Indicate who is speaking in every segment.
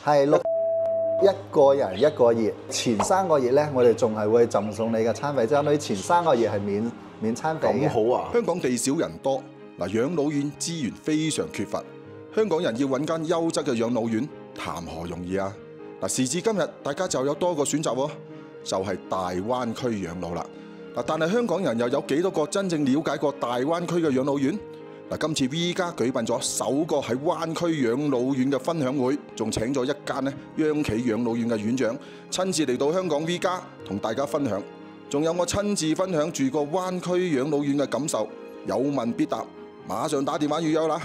Speaker 1: 係一個人一個月，前3個月咧，我哋仲係會贈送你嘅餐費，即係你前3個月係免餐費嘅。
Speaker 2: 咁好啊！香港地少人多，嗱養老院資源非常缺乏，香港人要揾間優質嘅養老院，談何容易啊！嗱，時至今日，大家就有多個選擇喎，就係大灣區養老啦。嗱，但係香港人又有幾多個真正了解過大灣區嘅養老院？嗱，今次 V 家舉辦咗首個喺灣區養老院嘅分享會，仲請咗一間央企養老院嘅院長親自嚟到香港 V 家同大家分享，仲有我親自分享住過灣區養老院嘅感受，有問必答，馬上打電話預約啦！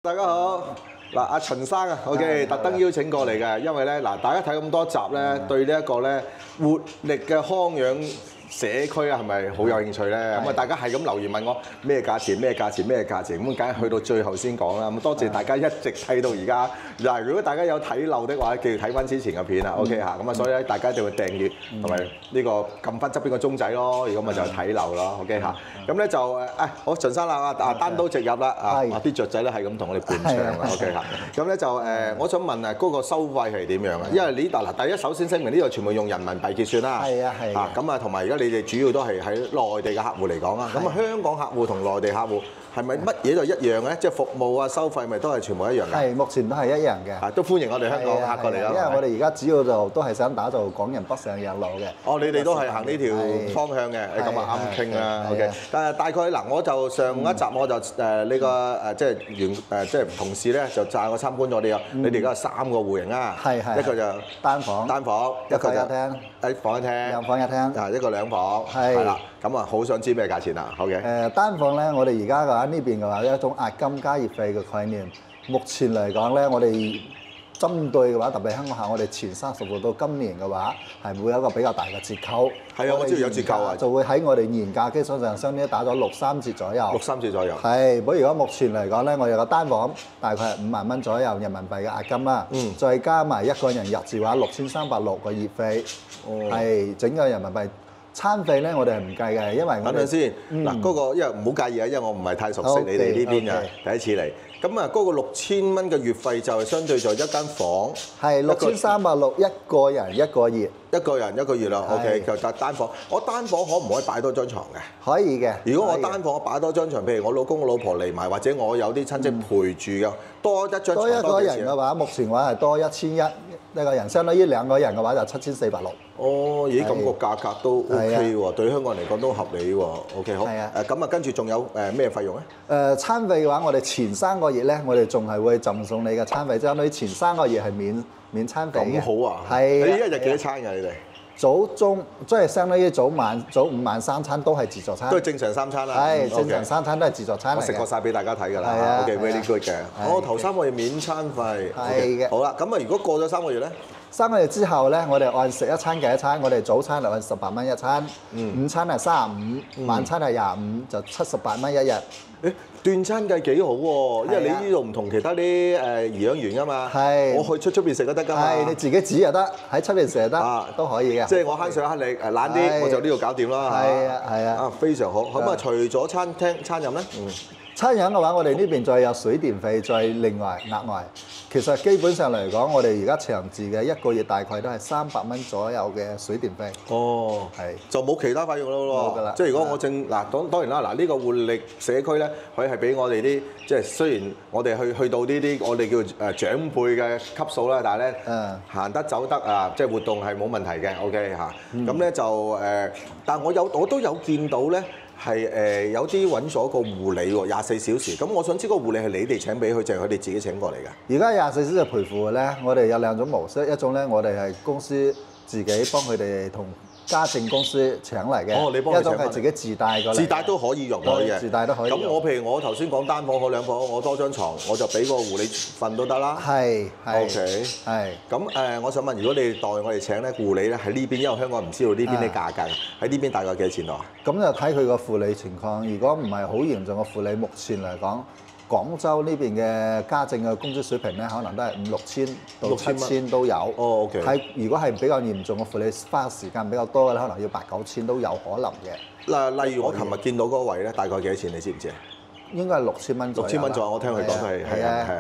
Speaker 3: 大家好，嗱阿秦生啊，OK，特登邀請過嚟嘅，因為咧嗱，大家睇咁多集咧，對呢一個咧活力嘅康養社區啊，係咪好有興趣咧？咁啊，大家係咁留言問我咩價錢、咩價錢、咩價錢，咁梗係去到最後先講啦。咁多謝大家一直睇到而家。嗱，如果大家有睇漏的話，記住睇翻之前嘅片啦。OK 嚇，咁啊，所以咧大家一定會訂閱同埋呢個撳翻側邊個鐘仔咯。如果咪就睇漏咯。OK 嚇，咁咧就好秦生啦，單刀直入啦，啲雀仔咧係咁同我哋伴唱啦。OK 嚇，咁咧就我想問嗰個收費係點樣啊？因為呢度嗱，第一首先聲明呢度全部用人民幣結算啦。
Speaker 1: 係啊係。
Speaker 3: 咁啊，同埋而家你哋主要都係喺內地嘅客戶嚟講啊。咁啊，香港客戶同內地客戶係咪乜嘢都一樣咧？即係服務啊、收費咪都係全部一樣嘅？
Speaker 1: 係，目前都係一樣嘅。
Speaker 3: 都歡迎我哋香港客過嚟啦。
Speaker 1: 因為我哋而家主要就都係想打造港人北上養老嘅。
Speaker 3: 哦，你哋都係行呢條方向嘅，咁啊啱傾啦。OK，但係大概嗱，我就上一集我就呢個即係同事咧就帶我參觀咗你哋而家有3個戶型啊。
Speaker 1: 係。
Speaker 3: 一個就單房，
Speaker 1: 一個一廳，
Speaker 3: 一房一廳，
Speaker 1: 兩房一廳，
Speaker 3: 一個2房。係啦。咁啊，好想知咩價錢啊？好嘅。
Speaker 1: 單房咧，我哋而家嘅話呢邊嘅話一種押金加月費嘅概念。目前嚟講咧，我哋針對嘅話，特別香港客，我哋前30戶到今年嘅話，係會有一個比較大嘅折扣。
Speaker 3: 係啊，我知道有折扣啊。
Speaker 1: 就會喺我哋現價基礎上，相當於打咗6-3折左右。
Speaker 3: 6-3折左右。
Speaker 1: 係，不過如果目前嚟講咧，我有個單房大概係5萬蚊左右人民幣嘅押金啦。再加埋一個人入住嘅話，6360個月費。係整個人民幣。餐費咧，我哋係唔計嘅，因為
Speaker 3: 等陣先嗱，嗰個因為唔好介意啊，因為我唔係太熟悉你哋呢邊嘅，第一次嚟。咁啊，嗰個6000蚊嘅月費就係相對在一間房，
Speaker 1: 係6360一個人一個月，
Speaker 3: 一個人一個月啦。OK，就單房。我單房可唔可以擺多張床嘅？
Speaker 1: 可以嘅。
Speaker 3: 如果我單房我擺多張床，譬如我老公我老婆嚟埋，或者我有啲親戚陪住嘅，多一張床
Speaker 1: 多一個人嘅話，目前嘅話係多1100一個人，相當於2個人嘅話就7460。
Speaker 3: 哦，咦，咁個價格都 OK 喎，對香港人嚟講都合理喎。OK， 好。係啊。咁啊，跟住仲有咩費用咧？
Speaker 1: 餐費嘅話，我哋前3個月咧，我哋仲係會贈送你嘅餐費，即係你前3個月係免餐費嘅。
Speaker 3: 咁好啊！
Speaker 1: 係。
Speaker 3: 你一日幾多餐㗎？你哋？
Speaker 1: 早中即係相當於早午晚3餐都係自助餐。
Speaker 3: 都係正常3餐啦。
Speaker 1: 係正常3餐都係自助餐嚟嘅。
Speaker 3: 我食過晒俾大家睇㗎啦。
Speaker 1: 係啊。
Speaker 3: OK，very good 嘅。我頭3個月免餐費。
Speaker 1: 係嘅。
Speaker 3: 好啦，咁啊，如果過咗3個月咧
Speaker 1: ？3個月之後咧，我哋按食一餐計一餐，我哋早餐就按18蚊一餐，午餐係35，晚餐係25，就78蚊一日。
Speaker 3: 誒，斷餐計幾好喎，因為你呢度唔同其他啲頤養園㗎嘛。係。我去出邊食都得㗎嘛。
Speaker 1: 係，你自己煮又得，喺出邊食又得，都可以嘅。
Speaker 3: 即係我慳水慳力，懶啲我就呢度搞掂啦。
Speaker 1: 係啊，係啊。
Speaker 3: 啊，非常好。咁啊，除咗餐飲咧？
Speaker 1: 餐飲嘅話，我哋呢邊再有水電費，再另外額外。其實基本上嚟講，我哋而家長治嘅一個月大概都係300蚊左右嘅水電費。
Speaker 3: 哦，係就冇其他費用咯。冇㗎啦。即係如果我當然啦，嗱呢個活力社區咧，佢係俾我哋啲即係雖然我哋去到呢啲我哋叫長輩嘅級數啦，但係咧行得走得啊，即係活動係冇問題嘅。OK 嚇。咁咧就但我都有見到咧。係有啲揾咗個護理喎，24小時。咁我想知個護理係你哋請俾佢，定係佢哋自己請過嚟㗎？
Speaker 1: 而家24小時陪護咧，我哋有2種模式，一種咧我哋係公司自己幫佢哋同家政公司請嚟嘅。哦，你幫佢請嚟。一種係自己自帶過嚟。自帶都可以用嘅。自帶都可以。咁我譬如我頭先講單房嗰2房，我多張床，我就俾個護理瞓都得啦。係。OK。係。咁我想問，如果你代我哋請咧護理咧喺呢邊，因為香港唔知道呢邊啲價格，喺呢邊大概幾多錢度啊？咁就睇佢個護理情況。如果唔係好嚴重嘅護理，目前嚟講，廣州呢邊嘅家政嘅工資水平咧，可能都係5、6千到7千都有。哦 ，OK。係如果係比較嚴重嘅護理，花時間比較多嘅咧，可能要8、9千都有可能嘅。嗱，例如我琴日見到嗰位咧，大概幾多錢？你知唔知啊？應該係6000蚊左右。
Speaker 3: 6000蚊左右，我聽佢講係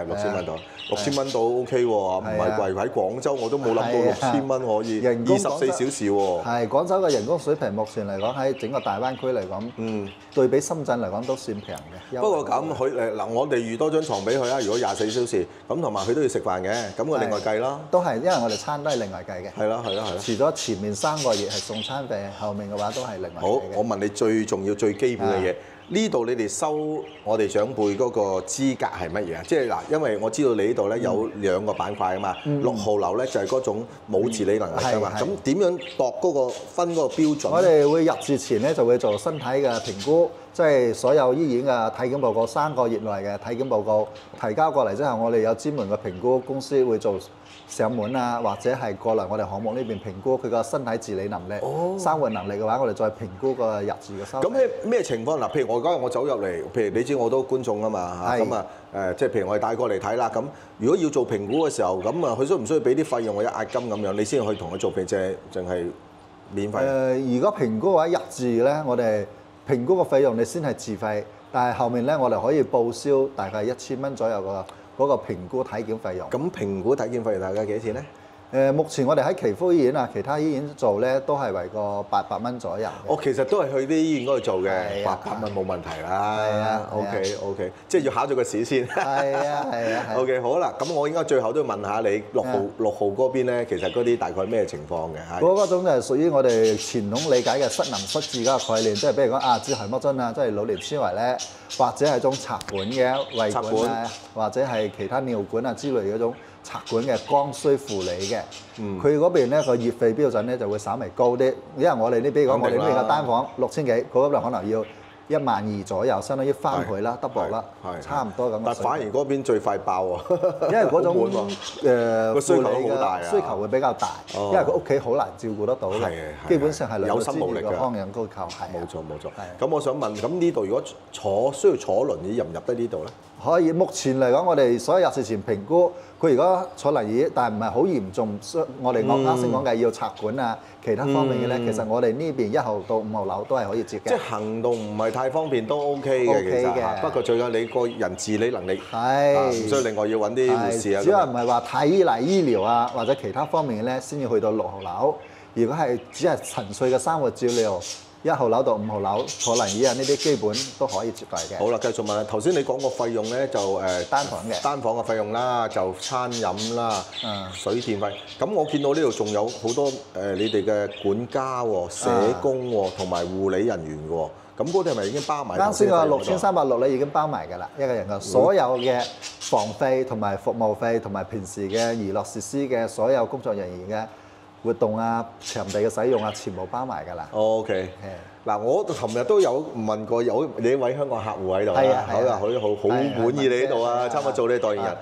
Speaker 3: 6000蚊度，6000蚊度 OK 喎，唔係貴。喺廣州我都冇諗到6000蚊可以24小時喎。
Speaker 1: 係廣州嘅人工水平目前嚟講喺整個大灣區嚟講，對比深圳嚟講都算平嘅。
Speaker 3: 不過咁佢嗱，我哋預多張床俾佢啊！如果24小時咁，同埋佢都要食飯嘅，咁我另外計啦。
Speaker 1: 都係因為我哋餐都係另外計嘅。
Speaker 3: 係啦。除
Speaker 1: 咗前面3個月係送餐費，後面嘅話都係另外計嘅。
Speaker 3: 好，我問你最重要、最基本嘅嘢。呢度你哋收我哋長輩嗰個資格係乜嘢啊？即係嗱，因為我知道你呢度咧有2個板塊啊嘛。6號樓咧就係嗰種冇自理能力㗎嘛。咁點樣度嗰個分嗰個標準？
Speaker 1: 我哋會入住前咧就會做身體嘅評估，即係所有醫院嘅體檢報告3個月內嘅體檢報告提交過嚟之後，我哋有專門嘅評估公司會做上門啊，或者係過嚟我哋項目呢邊評估佢個身體自理能力、生活能力嘅話，我哋再評估個入住嘅收費。
Speaker 3: 咁咩情況嗱？譬如我嗰日我走入嚟，譬如你知我都觀眾啊嘛嚇，咁啊即係譬如我哋帶過嚟睇啦。咁如果要做評估嘅時候，咁啊佢需唔需要俾啲費用或者押金咁樣，你先可以同佢做評，淨係免費？
Speaker 1: 如果評估嘅話入住咧，我哋評估個費用你先係自費，但係後面咧我哋可以報銷大概1000蚊左右嗰個評估體檢費用。
Speaker 3: 咁評估體檢費用大概幾多錢咧？
Speaker 1: 目前我哋喺祈福醫院啊，其他醫院做咧都係為個800蚊左右。
Speaker 3: 我其實都係去啲醫院嗰度做嘅，800蚊冇問題啦。
Speaker 1: 係啊
Speaker 3: ，OK，即係要考咗個試先。
Speaker 1: 係啊。
Speaker 3: OK， 好啦，咁我應該最後都要問下你6號嗰邊咧，其實嗰啲大概咩情況嘅？
Speaker 1: 嗰種就係屬於我哋傳統理解嘅失能失智嗰個概念，即係比如講自行剝針啊，即係老年痴呆咧，或者係種插管嘅胃管啊，或者係其他尿管啊之類嗰種插管嘅剛需護理嘅，佢嗰邊咧個月費標準咧就會稍微高啲，因為我哋呢邊講，我哋呢邊嘅單房6000幾，嗰邊可能要12000左右，相當於翻倍啦 double 啦，差唔多咁。
Speaker 3: 但反而嗰邊最快爆喎，
Speaker 1: 因為嗰種
Speaker 3: 個需求好大啊，
Speaker 1: 需求會比較大，因為佢屋企好難照顧得到嘅，基本上係
Speaker 3: 有心無力嘅
Speaker 1: 康養高構係。
Speaker 3: 冇錯。咁我想問，咁呢度如果需要坐輪椅入唔入得呢度咧？
Speaker 1: 可以，目前嚟講，我哋所有入住前評估，佢如果坐輪椅，但係唔係好嚴重，我哋啱先講嘅要插管啊，其他方面嘅咧，其實我哋呢邊1號到5號樓都係可以接嘅。
Speaker 3: 即係行動唔係太方便都 OK 嘅，其實。不過最緊要你個人自理能力係，唔需要另外要揾啲護士啊。
Speaker 1: 只係唔係話太依賴醫療啊，或者其他方面嘅咧，先要去到6號樓。如果係只係純粹嘅生活照料，1號樓到5號樓坐輪椅啊，呢啲基本都可以接待嘅。
Speaker 3: 好啦，繼續問啦。頭先你講個費用咧，就
Speaker 1: 單房
Speaker 3: 嘅費用啦，就餐飲啦，水電費。咁我見到呢度仲有好多你哋嘅管家喎、社工喎，同埋護理人員喎。咁嗰啲係咪已經包埋？啱先個
Speaker 1: 6360咧已經包埋㗎啦，一個人嘅所有嘅房費同埋服務費同埋平時嘅娛樂設施嘅所有工作人員嘅活動啊、場地嘅使用啊，全部包埋㗎啦。
Speaker 3: OK。嗱，我琴日都有問過有你一位香港客戶喺度啦，佢好滿意你呢度啊，差唔多做你代言人。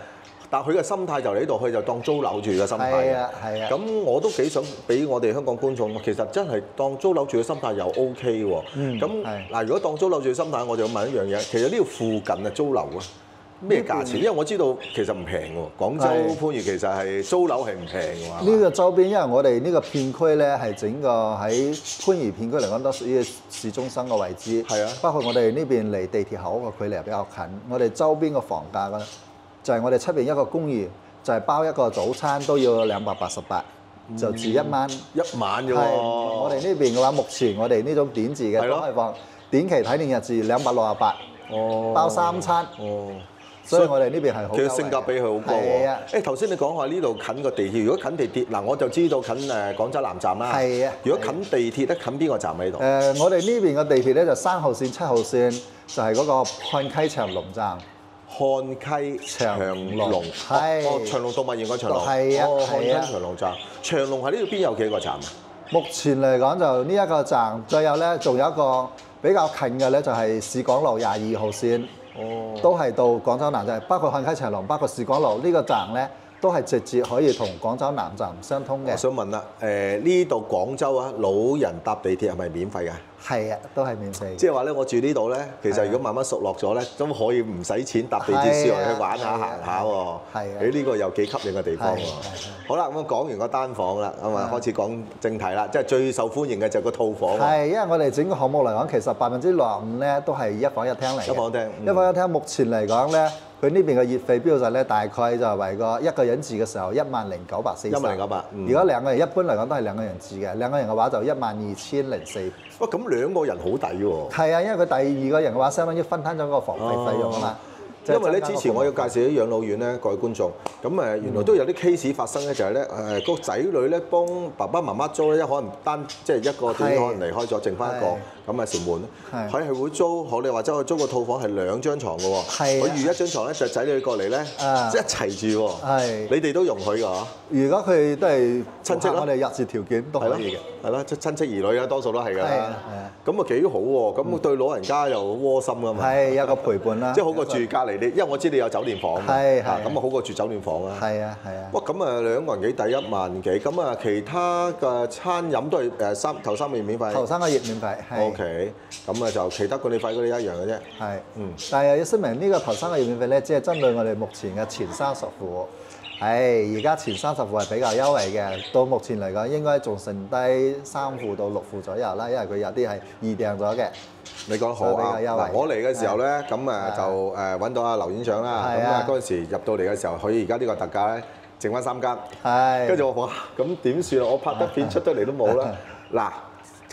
Speaker 3: 但佢嘅心態就嚟呢度，佢就當租樓住嘅心態。
Speaker 1: 係啊。
Speaker 3: 咁我都幾想俾我哋香港觀眾，其實真係當租樓住嘅心態又 OK 喎。咁嗱，如果當租樓住嘅心態，我就要問一樣嘢，其實呢度附近嘅租樓啊？咩價錢？因為我知道其實唔平喎，廣州番禺其實係租樓係唔平嘅嘛。呢
Speaker 1: 個周邊，因為我哋呢個片區咧係整個喺番禺片區嚟講都屬於市中心嘅位置。係啊。包括我哋呢邊離地鐵口個距離比較近，我哋周邊嘅房價咧就係我哋出邊一個公寓就係包一個早餐都要288，就住1晚。
Speaker 3: 1晚啫喎。
Speaker 1: 我哋呢邊嘅話，目前我哋呢種點字嘅都係放短期體驗日住268，包3餐。所以我哋呢邊係好，
Speaker 3: 其實性價比係好高喎。誒頭先你講話呢度近個地鐵，如果近地鐵嗱，我就知道近廣州南站啦。係啊。如果近地鐵咧，近邊個站喺度？
Speaker 1: 我哋呢邊嘅地鐵咧就3號線、7號線，就係嗰個漢溪長隆站。
Speaker 3: 漢溪長隆係。長隆動物園個長隆。
Speaker 1: 係啊。
Speaker 3: 漢溪長隆站。長隆喺呢度邊有幾個站啊？
Speaker 1: 目前嚟講就呢一個站，再有咧仲有一個比較近嘅咧，就係市廣路22號線。都係到廣州南站，包括漢溪長隆，包括市廣路呢個站咧，都係直接可以同廣州南站相通嘅。
Speaker 3: 我想問啦，呢度廣州啊，老人搭地鐵係咪免費㗎？
Speaker 1: 係啊，都係免費。
Speaker 3: 即係話咧，我住呢度咧，其實如果慢慢熟落咗咧，都可以唔使錢搭地鐵先去玩下行下喎。
Speaker 1: 係啊，
Speaker 3: 呢個又幾吸引嘅地方喎。好啦，咁講完個單房啦，咁啊開始講正題啦，即係最受歡迎嘅就係個套房。
Speaker 1: 係，因為我哋整個項目嚟講，其實65%咧都係一房一廳嚟嘅。
Speaker 3: 一房一廳，
Speaker 1: 一房一廳目前嚟講咧，佢呢邊嘅月費標準咧，大概就係為個一個人住嘅時候10940。
Speaker 3: 10940。
Speaker 1: 如果兩個人一般嚟講都係兩個人住嘅，兩個人嘅話就12004。
Speaker 3: 哇！咁兩個人好抵喎。
Speaker 1: 係啊，因為佢第二個人嘅話，相當於分攤咗個房費用啊嘛。
Speaker 3: 因為咧之前我要介紹啲養老院咧，各位觀眾，咁原來都有啲 case 發生咧，就係咧個仔女咧幫爸爸媽媽租咧，可能即係一個點可能離開咗，剩翻一個。咁啊，成門咧，佢係會租，我哋話齋佢租個套房係2張床嘅喎，佢預一張床咧就仔女過嚟咧，一齊住喎。係，你哋都容許㗎嗬？
Speaker 1: 如果佢都係
Speaker 3: 親戚，
Speaker 1: 我哋入住條件都可以嘅。
Speaker 3: 係啦，即係親戚兒女啊，多數都係㗎啦。咁啊幾好喎，咁對老人家又窩心㗎嘛。
Speaker 1: 係有個陪伴啦。
Speaker 3: 即係好過住隔離你，因為我知你有酒店房啊嘛。係咁啊好過住酒店房啊。
Speaker 1: 係啊係啊。
Speaker 3: 哇，咁啊兩個人幾抵1萬幾，咁啊其他嘅餐飲都係頭3個月免費。
Speaker 1: 頭3個月免費。
Speaker 3: OK，咁啊就其他管理費嗰啲一樣嘅啫。係。
Speaker 1: 但係要聲明呢個頭3個月免費咧，只係針對我哋目前嘅前30戶。而家前30戶係比較優惠嘅，到目前嚟講應該仲剩低3戶到6戶左右啦，因為佢有啲係預訂咗嘅。
Speaker 3: 你講得好啊！嗱，我嚟嘅時候咧，咁就揾到阿劉院長啦。咁啊嗰陣時入到嚟嘅時候，佢而家呢個特價咧，剩翻3間。係。跟住我話：咁點算啊？我拍得片出得嚟都冇啦。嗱，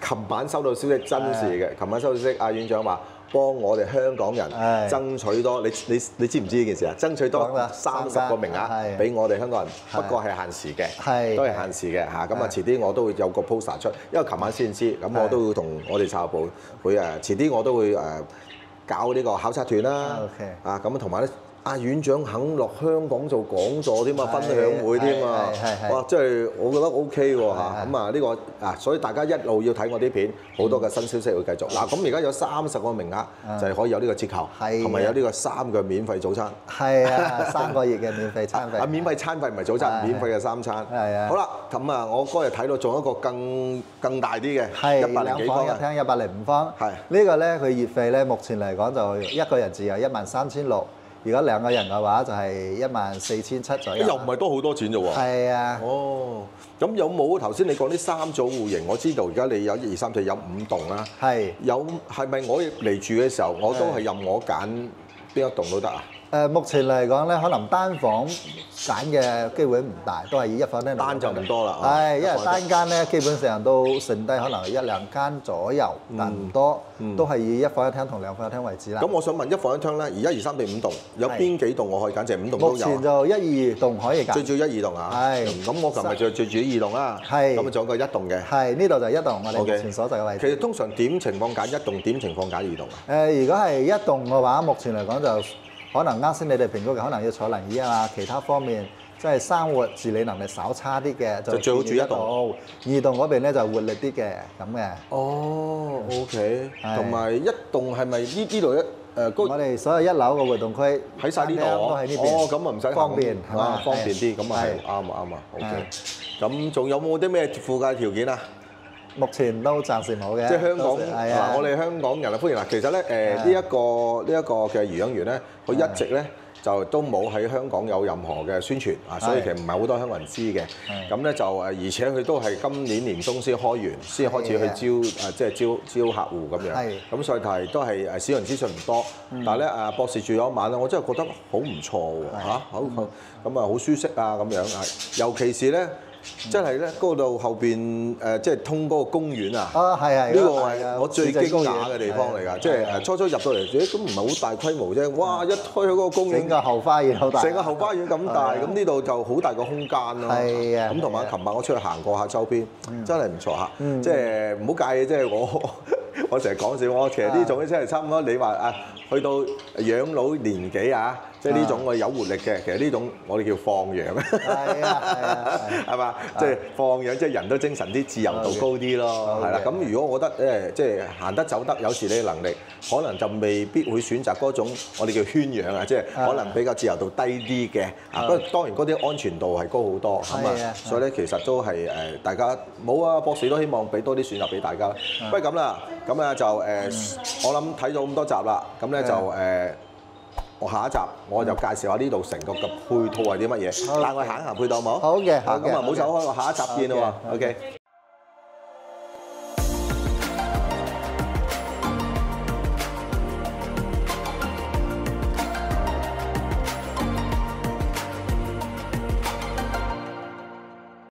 Speaker 3: 琴晚收到消息真事嘅，琴晚收到消息，阿院長話：幫我哋香港人爭取多，你知唔知呢件事啊？爭取多30個名額俾我哋香港人，不過係限時嘅，都係限時嘅嚇。咁啊，遲啲我都會有個 poster 出，因為琴晚先知，咁我都會同我哋策劃部會遲啲我都會搞呢個考察團啦。啊，咁同埋咧。阿院長肯落香港做講座添啊，分享會添啊，哇！即係我覺得 OK 喎嚇，咁啊呢個所以大家一路要睇我啲片，好多嘅新消息會繼續。嗱，咁而家有30個名額，就係可以有呢個折扣，同埋有呢個3個免費早餐。係啊，3個月嘅免費餐費。免費餐費唔係早餐，免費嘅3餐。係啊。好啦，咁啊，我嗰日睇到仲有一個更大啲嘅，100幾方，
Speaker 1: 兩房一廳105方。係。呢個咧佢月費咧，目前嚟講就一個人只有13600。如果2個人嘅話，就係14700左右。
Speaker 3: 又唔係多好多錢啫喎。係啊。哦，咁有冇頭先你講啲3組戶型？我知道而家你有1、2、3、4有5棟啦。係。係咪我嚟住嘅時候，我都係任我揀邊一棟都得啊？
Speaker 1: 目前嚟講咧，可能單房揀嘅機會唔大，都係以一房廳。
Speaker 3: 單就唔多啦。
Speaker 1: 係，因為單間咧基本上都剩低可能1、2間左右，但唔多，都係以一房一廳同2房一廳為主啦。
Speaker 3: 咁我想問一房一廳咧，而1、2、3、4、5棟，有邊幾棟我可以揀？就係5棟都有。
Speaker 1: 目前就1、2棟可以揀。
Speaker 3: 最主要1、2棟啊。係。咁我琴日就最主要2棟啦。係。咁啊仲有個1棟嘅。係，呢度就1棟，我哋目前所在嘅位置。其實通常點情況揀1棟，點情況揀2棟啊？
Speaker 1: 如果係1棟嘅話，目前嚟講就可能啱先你哋評估嘅，可能要坐輪椅啊，其他方面即係生活自理能力稍差啲嘅，就最好住1棟。2棟嗰邊咧就活力啲嘅咁嘅。哦 ，OK。同埋1棟係咪呢度我哋所有1樓嘅活動區
Speaker 3: 喺晒呢度，
Speaker 1: 都喺呢邊。
Speaker 3: 哦，咁啊唔使
Speaker 1: 方便係嘛？
Speaker 3: 方便啲，咁啊係啱啊。OK。咁仲有冇啲咩附加條件啊？
Speaker 1: 目前都暫時冇嘅。
Speaker 3: 即係香港嗱，我哋香港人啊歡迎嗱。其實咧呢一個嘅頤養園咧，佢一直咧就都冇喺香港有任何嘅宣傳啊，所以其實唔係好多香港人知嘅。咁咧就而且佢都係今年年中先開完，先開始去即係招客戶咁樣。咁所以都係市場資訊唔多。但係咧博士住咗一晚咧，我真係覺得好唔錯喎嚇，好咁啊好舒適啊咁樣啊，尤其是咧。真係咧，嗰度後邊即係通嗰個公園啊！呢個係我最驚訝嘅地方嚟㗎，即係初入到嚟，咁唔係好大規模啫。哇！一推去嗰個公園，
Speaker 1: 整個後花園好大，
Speaker 3: 成個後花園咁大，咁呢度就好大個空間咯。係啊！咁同埋琴晚我出去行過下周邊，真係唔錯嚇。即係唔好介意，即係我成日講笑，我其實呢種咧真係差唔多。你話去到養老年紀啊，即係呢種我哋有活力嘅，其實呢種我哋叫放養。
Speaker 1: 係啊，
Speaker 3: 係嘛？即係放養，即係人都精神啲，自由度高啲咯，係啦。咁如果我覺得即係行得走得，有時你嘅能力可能就未必會選擇嗰種我哋叫圈養啊，即係可能比較自由度低啲嘅。不過當然嗰啲安全度係高好多，咁啊，所以咧其實都係大家冇啊，博士都希望俾多啲選擇俾大家。不如咁啦，咁啊就我諗睇咗咁多集啦，咁咧就我下一集我就介紹下呢度成個嘅配套係啲乜嘢，帶我行一行配套好冇？
Speaker 1: 好嘅，
Speaker 3: 咁啊唔好走開，我下一集見啦喎，OK。